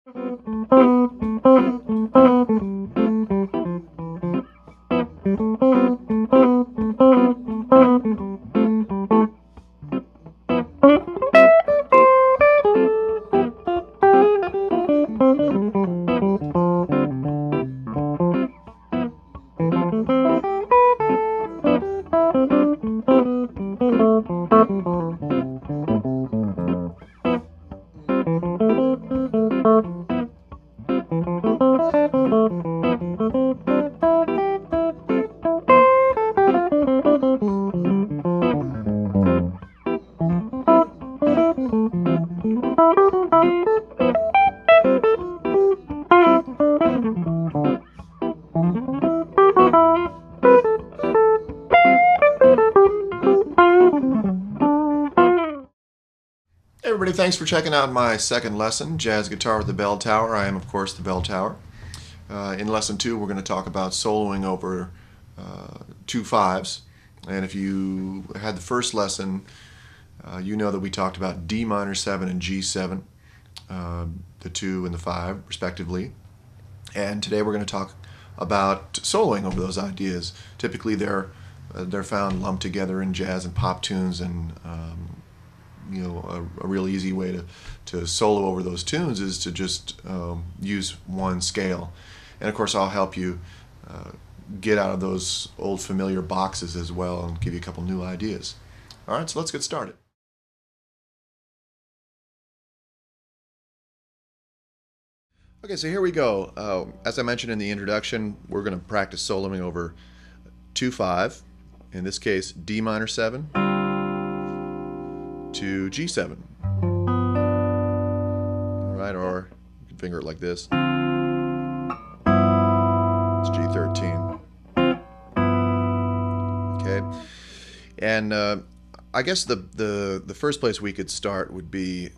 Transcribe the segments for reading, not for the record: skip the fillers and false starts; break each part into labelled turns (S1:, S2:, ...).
S1: Hey everybody, thanks for checking out my second lesson, Jazz Guitar with the Belltower. I am, of course, the Belltower. In Lesson 2, we're going to talk about soloing over 2 5s. And if you had the first lesson, you know that we talked about D minor 7 and G7, the 2 and the 5, respectively. And today we're going to talk about soloing over those ideas. Typically they're found lumped together in jazz and pop tunes, and a real easy way to solo over those tunes is to just use one scale. And of course I'll help you get out of those old familiar boxes as well and give you a couple new ideas. Alright, so let's get started. Okay, so here we go. As I mentioned in the introduction, we're going to practice soloing over 2 5, in this case D minor 7 to G7. Alright, or you can finger it like this. It's G13. Okay, and I guess the first place we could start would be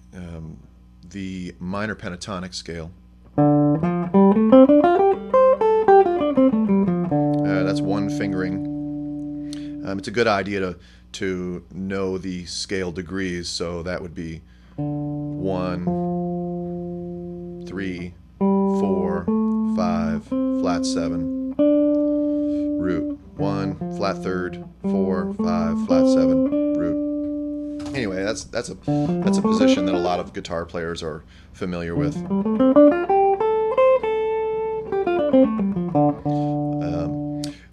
S1: the minor pentatonic scale. That's one fingering. It's a good idea to know the scale degrees, so that would be 1, 3, 4, 5, flat 7, root 1, flat 3rd, 4, 5, flat 7, root. Anyway, that's a position that a lot of guitar players are familiar with.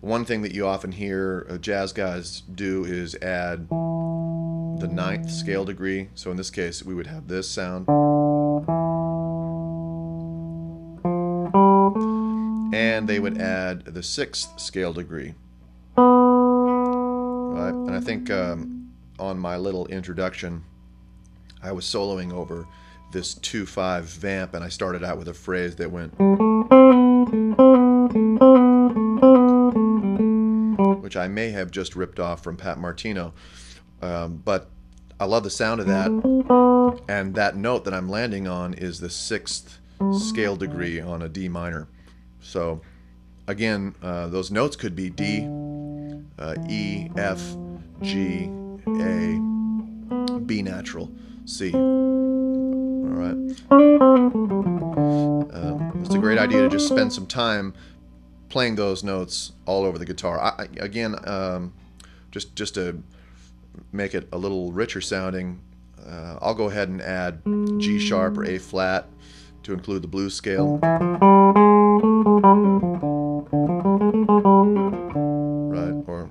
S1: One thing that you often hear jazz guys do is add the 9th scale degree. So in this case, we would have this sound. And they would add the 6th scale degree. Right? And I think on my little introduction, I was soloing over this 2 5 vamp, and I started out with a phrase that went, which I may have just ripped off from Pat Martino, but I love the sound of that, and that note that I'm landing on is the 6th scale degree on a D minor. So again, those notes could be D, E, F, G, A, B natural, C. Alright. It's a great idea to just spend some time playing those notes all over the guitar. Again, just to make it a little richer sounding, I'll go ahead and add G sharp or A flat to include the blues scale. Right, or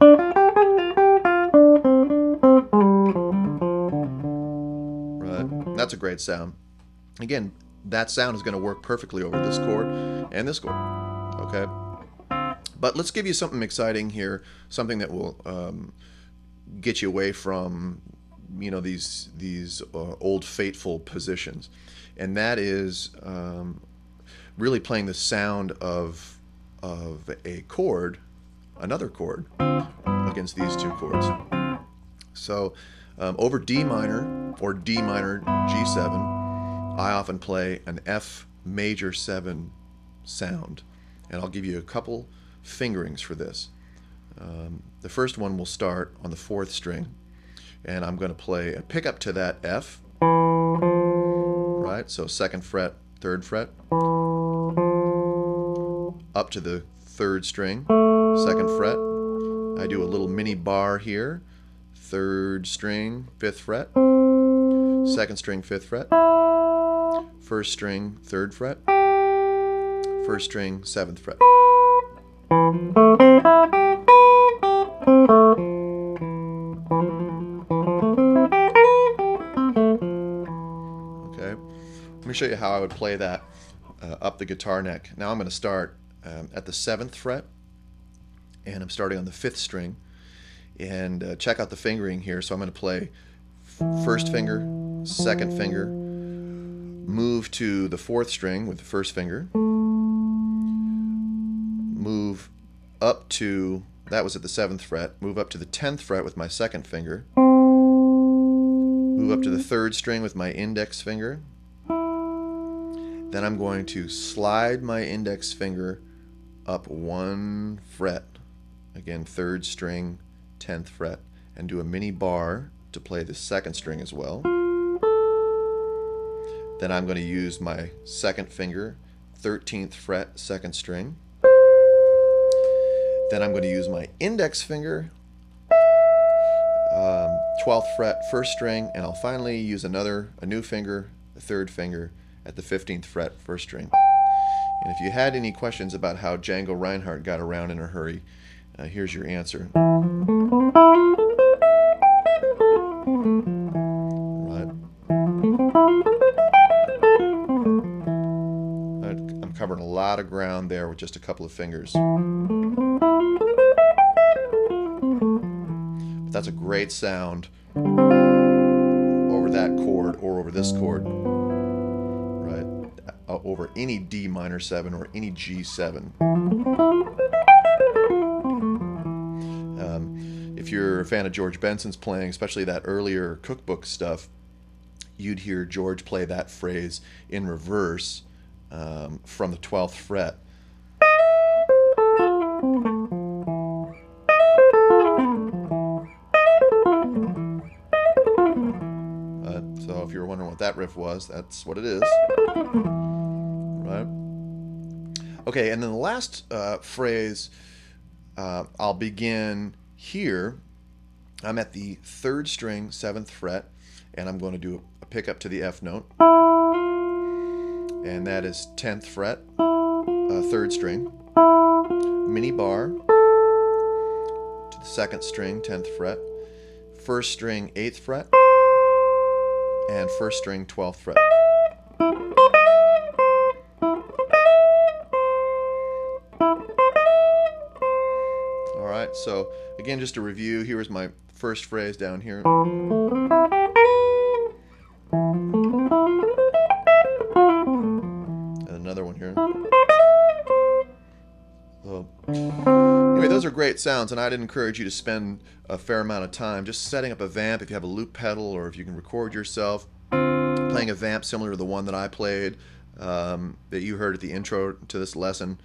S1: right. That's a great sound. Again, that sound is going to work perfectly over this chord and this chord. Okay? But let's give you something exciting here, something that will get you away from, these old fateful positions, and that is really playing the sound of a chord, another chord, against these two chords. So over D minor or D minor G7, I often play an F major 7 sound, and I'll give you a couple fingerings for this. The first one will start on the 4th string, and I'm going to play a pickup to that F, right? So 2nd fret 3rd fret, up to the 3rd string, 2nd fret. I do a little mini bar here, 3rd string, 5th fret, 2nd string, 5th fret, 1st string, 3rd fret, 1st string, 7th fret. Okay, let me show you how I would play that up the guitar neck. Now I'm going to start at the 7th fret, and I'm starting on the 5th string. And check out the fingering here. So I'm going to play 1st finger, 2nd finger, move to the 4th string with the 1st finger, move up to, that was at the 7th fret, move up to the 10th fret with my 2nd finger, move up to the 3rd string with my index finger. Then I'm going to slide my index finger up 1 fret, again 3rd string, 10th fret, and do a mini bar to play the 2nd string as well. Then I'm going to use my 2nd finger, 13th fret, 2nd string. Then I'm going to use my index finger, 12th fret, 1st string, and I'll finally use a new finger, the 3rd finger, at the 15th fret, 1st string. And if you had any questions about how Django Reinhardt got around in a hurry, here's your answer. Right. I'm covering a lot of ground there with just a couple of fingers. But that's a great sound over that chord or over this chord. Right. Over any D minor 7 or any G7. If you're a fan of George Benson's playing, especially that earlier cookbook stuff, you'd hear George play that phrase in reverse from the 12th fret. So if you're wondering what that riff was, that's what it is. Right? Okay, and then the last phrase, I'll begin here. I'm at the 3rd string, 7th fret, and I'm going to do a pickup to the F note. And that is 10th fret, 3rd string, mini bar to the 2nd string, 10th fret, 1st string, 8th fret, and 1st string, 12th fret. Alright, so again, just to review, here is my first phrase down here. And another one here. So, anyway, those are great sounds, and I'd encourage you to spend a fair amount of time just setting up a vamp if you have a loop pedal, or if you can record yourself playing a vamp similar to the one that I played that you heard at the intro to this lesson.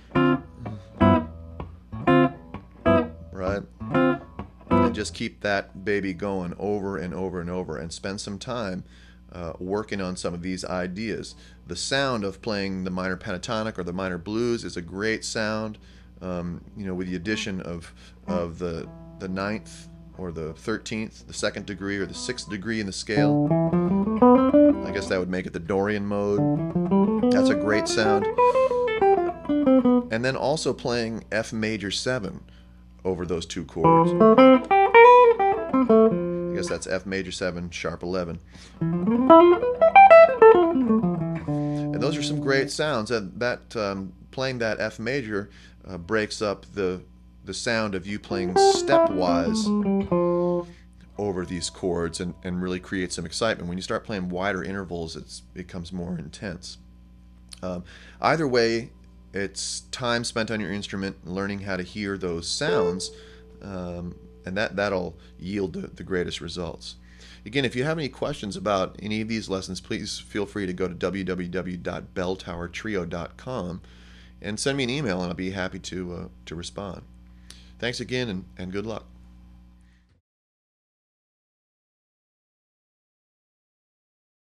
S1: Right? And just keep that baby going over and over and over, and spend some time working on some of these ideas. The sound of playing the minor pentatonic or the minor blues is a great sound, you know, with the addition of the 9th or the 13th, the 2nd degree or the 6th degree in the scale. I guess that would make it the Dorian mode. That's a great sound. And then also playing F major 7 over those two chords. I guess that's F major 7, sharp 11. And those are some great sounds. And that playing that F major breaks up the sound of you playing stepwise over these chords, and really creates some excitement. When you start playing wider intervals, it becomes more intense. Either way, it's time spent on your instrument learning how to hear those sounds, and that'll yield the greatest results. Again, if you have any questions about any of these lessons, please feel free to go to www.belltowertrio.com and send me an email, and I'll be happy to respond. Thanks again, and good luck.